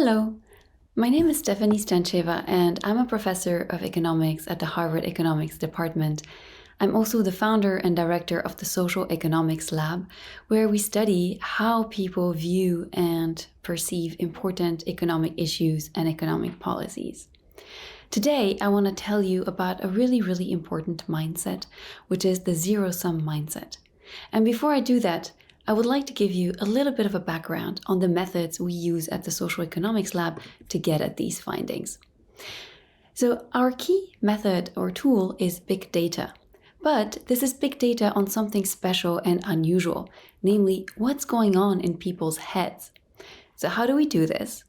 Hello, my name is Stefanie Stantcheva, and I'm a professor of economics at the Harvard Economics Department. I'm also the founder and director of the Social Economics Lab, where we study how people view and perceive important economic issues and economic policies. Today, I want to tell you about a really important mindset, which is the zero-sum mindset. And before I do that, I would like to give you a little bit of a background on the methods we use at the Social Economics Lab to get at these findings. So our key method or tool is big data. But this is big data on something special and unusual, namely what's going on in people's heads. So how do we do this?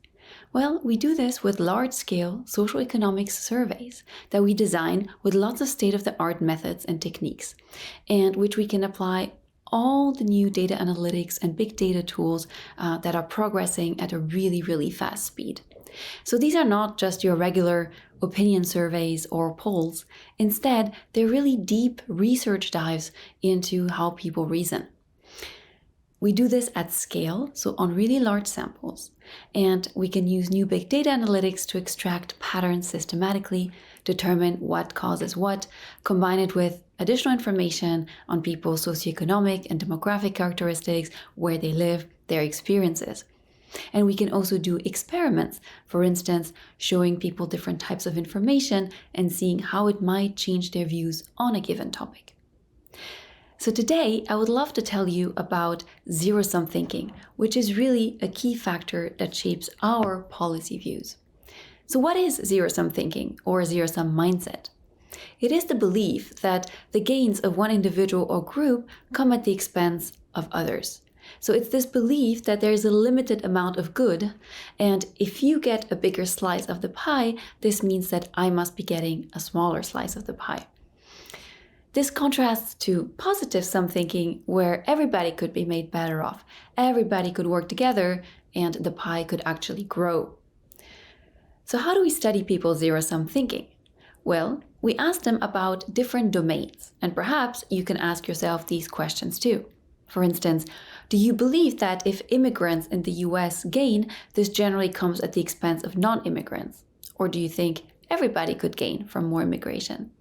Well, we do this with large-scale social economics surveys that we design with lots of state-of-the-art methods and techniques, and which we can apply all the new data analytics and big data tools that are progressing at a really fast speed. So these are not just your regular opinion surveys or polls. Instead, they're really deep research dives into how people reason. We do this at scale, so on really large samples, and we can use new big data analytics to extract patterns systematically, determine what causes what, combine it with additional information on people's socioeconomic and demographic characteristics, where they live, their experiences. And we can also do experiments, for instance, showing people different types of information and seeing how it might change their views on a given topic. So today, I would love to tell you about zero-sum thinking, which is really a key factor that shapes our policy views. So what is zero-sum thinking or zero-sum mindset? It is the belief that the gains of one individual or group come at the expense of others. So it's this belief that there is a limited amount of good, and if you get a bigger slice of the pie, this means that I must be getting a smaller slice of the pie. This contrasts to positive sum thinking, where everybody could be made better off, everybody could work together, and the pie could actually grow. So how do we study people's zero-sum thinking? Well, we ask them about different domains, and perhaps you can ask yourself these questions too. For instance, do you believe that if immigrants in the US gain, this generally comes at the expense of non-immigrants? Or do you think everybody could gain from more immigration?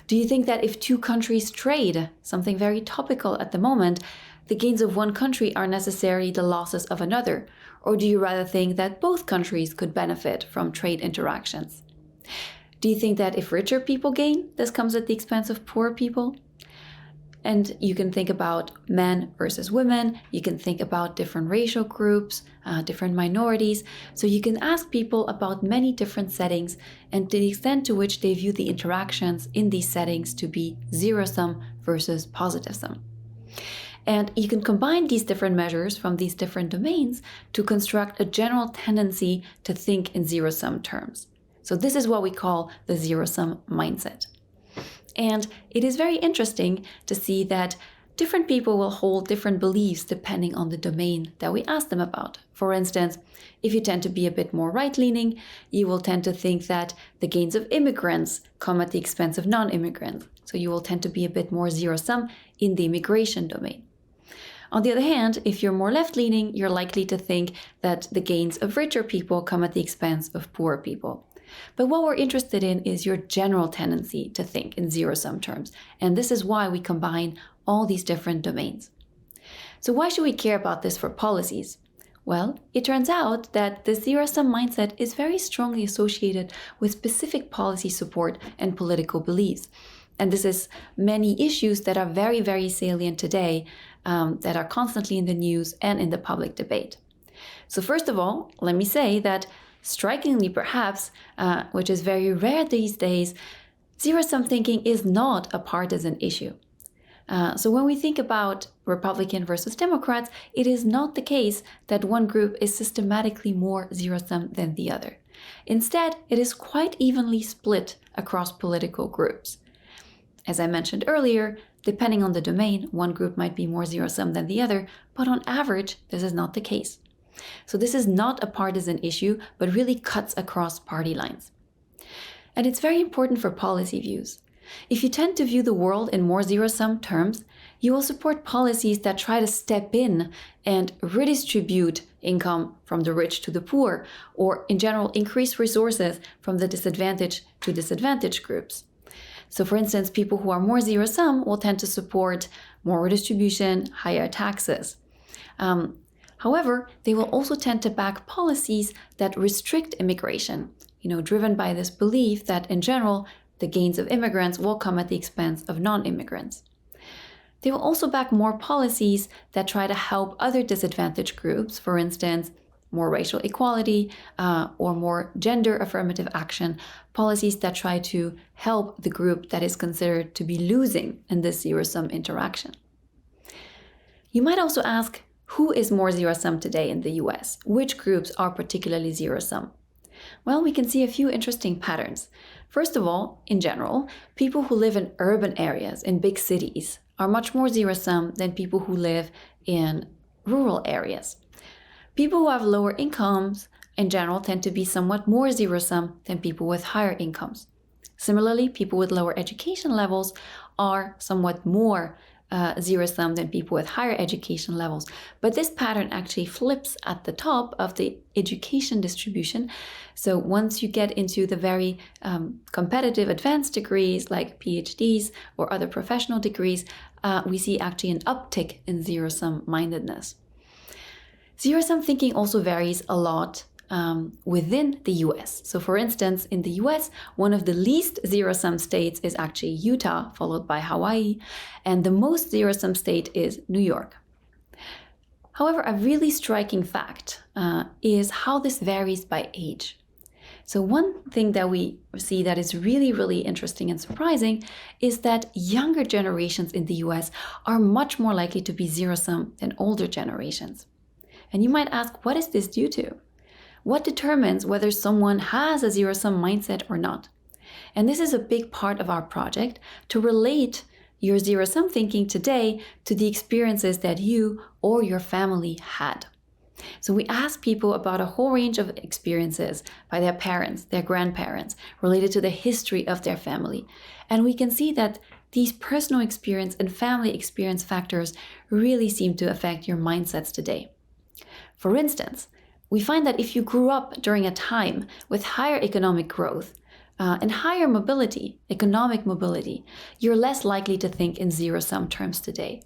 Do you think that if two countries trade, something very topical at the moment, the gains of one country are necessarily the losses of another? Or do you rather think that both countries could benefit from trade interactions? Do you think that if richer people gain, this comes at the expense of poor people? And you can think about men versus women, you can think about different racial groups, different minorities. So you can ask people about many different settings and the extent to which they view the interactions in these settings to be zero-sum versus positive sum. And you can combine these different measures from these different domains to construct a general tendency to think in zero-sum terms. So this is what we call the zero-sum mindset. And it is very interesting to see that different people will hold different beliefs depending on the domain that we ask them about. For instance, if you tend to be a bit more right-leaning, you will tend to think that the gains of immigrants come at the expense of non-immigrants. So you will tend to be a bit more zero-sum in the immigration domain. On the other hand, if you're more left-leaning, you're likely to think that the gains of richer people come at the expense of poor people. But what we're interested in is your general tendency to think in zero-sum terms, and this is why we combine all these different domains. So why should we care about this for policies? Well, it turns out that the zero-sum mindset is very strongly associated with specific policy support and political beliefs. And this is many issues that are very salient today, that are constantly in the news and in the public debate. So first of all, let me say that strikingly perhaps, which is very rare these days, zero-sum thinking is not a partisan issue. So when we think about Republican versus Democrats, it is not the case that one group is systematically more zero-sum than the other. Instead, it is quite evenly split across political groups. As I mentioned earlier, depending on the domain, one group might be more zero-sum than the other, but on average, this is not the case. So this is not a partisan issue, but really cuts across party lines. And it's very important for policy views. If you tend to view the world in more zero-sum terms, you will support policies that try to step in and redistribute income from the rich to the poor, or in general, increase resources from the disadvantaged to disadvantaged groups. So for instance, people who are more zero-sum will tend to support more redistribution, higher taxes. However, they will also tend to back policies that restrict immigration, driven by this belief that in general, the gains of immigrants will come at the expense of non-immigrants. They will also back more policies that try to help other disadvantaged groups, for instance, more racial equality or more gender affirmative action, policies that try to help the group that is considered to be losing in this zero-sum interaction. You might also ask, who is more zero-sum today in the US? Which groups are particularly zero-sum? Well, we can see a few interesting patterns. First of all, in general, people who live in urban areas, in big cities, are much more zero-sum than people who live in rural areas. People who have lower incomes, in general, tend to be somewhat more zero-sum than people with higher incomes. Similarly, people with lower education levels are somewhat more zero-sum than people with higher education levels. But this pattern actually flips at the top of the education distribution. So once you get into the very competitive advanced degrees like PhDs or other professional degrees, we see actually an uptick in zero-sum mindedness. Zero-sum thinking also varies a lot within the US. So for instance, in the US, one of the least zero-sum states is actually Utah, followed by Hawaii, and the most zero-sum state is New York. However, a really striking fact is how this varies by age. So one thing that we see that is really, really interesting and surprising is that younger generations in the US are much more likely to be zero-sum than older generations. And you might ask, what is this due to? What determines whether someone has a zero-sum mindset or not? And this is a big part of our project, to relate your zero-sum thinking today to the experiences that you or your family had. So we asked people about a whole range of experiences by their parents, their grandparents, related to the history of their family. And we can see that these personal experience and family experience factors really seem to affect your mindsets today. For instance, we find that if you grew up during a time with higher economic growth and higher mobility, economic mobility, you're less likely to think in zero-sum terms today.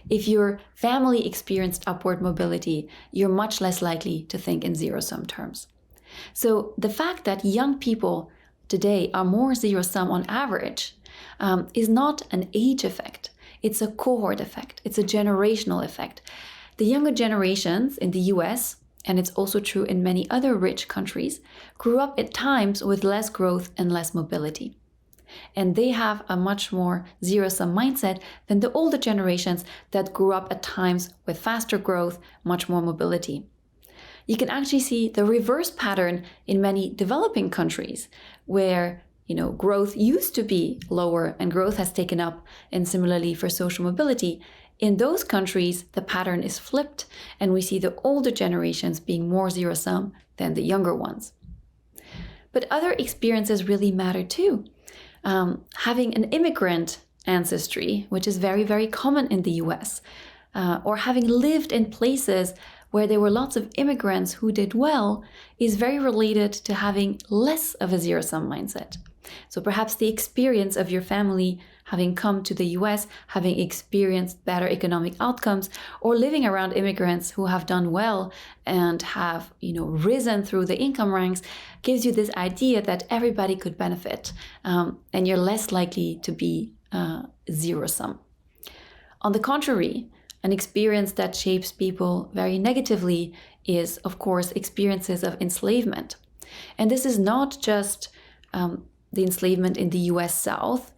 If your family experienced upward mobility, you're much less likely to think in zero-sum terms. So the fact that young people today are more zero-sum on average is not an age effect. It's a cohort effect. It's a generational effect. The younger generations in the US, and it's also true in many other rich countries, grew up at times with less growth and less mobility. And they have a much more zero-sum mindset than the older generations that grew up at times with faster growth, much more mobility. You can actually see the reverse pattern in many developing countries where growth used to be lower and growth has taken up, and similarly for social mobility. In those countries, the pattern is flipped, and we see the older generations being more zero-sum than the younger ones. But other experiences really matter too. Having an immigrant ancestry, which is very, very common in the US, or having lived in places where there were lots of immigrants who did well, is very related to having less of a zero-sum mindset. So perhaps the experience of your family having come to the US, having experienced better economic outcomes, or living around immigrants who have done well and have, risen through the income ranks, gives you this idea that everybody could benefit, and you're less likely to be zero-sum. On the contrary, an experience that shapes people very negatively is, of course, experiences of enslavement. And this is not just the enslavement in the US South,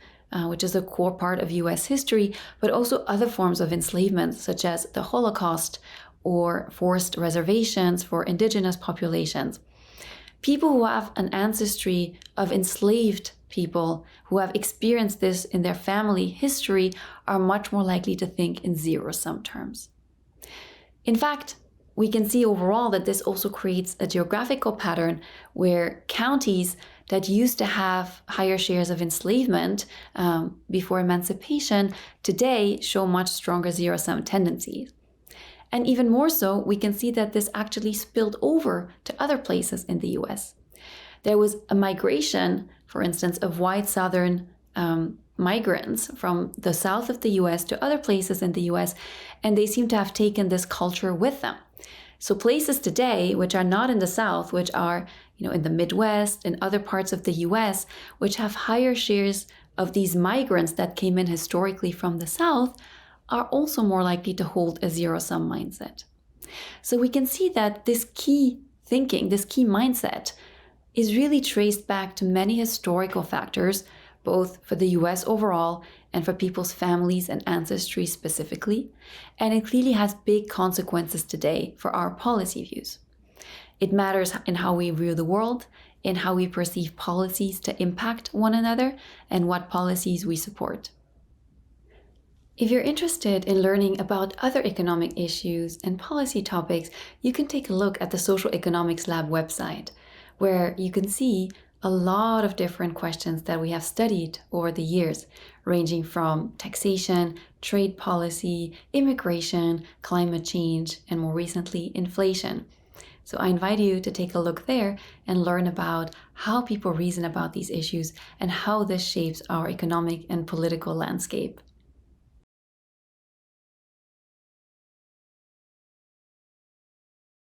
which is a core part of US history, but also other forms of enslavement, such as the Holocaust or forced reservations for indigenous populations. People who have an ancestry of enslaved people who have experienced this in their family history are much more likely to think in zero-sum terms. In fact, we can see overall that this also creates a geographical pattern where counties that used to have higher shares of enslavement before emancipation today show much stronger zero-sum tendencies. And even more so, we can see that this actually spilled over to other places in the US. There was a migration, for instance, of white Southern migrants from the south of the US to other places in the US, and they seem to have taken this culture with them. So places today, which are not in the South, which are, in the Midwest and other parts of the US, which have higher shares of these migrants that came in historically from the South, are also more likely to hold a zero-sum mindset. So we can see that this key thinking, this key mindset, is really traced back to many historical factors, both for the US overall and for people's families and ancestry specifically, and it clearly has big consequences today for our policy views. It matters in how we view the world, in how we perceive policies to impact one another, and what policies we support. If you're interested in learning about other economic issues and policy topics, you can take a look at the Social Economics Lab website, where you can see a lot of different questions that we have studied over the years, ranging from taxation, trade policy, immigration, climate change, and more recently, inflation. So I invite you to take a look there and learn about how people reason about these issues and how this shapes our economic and political landscape.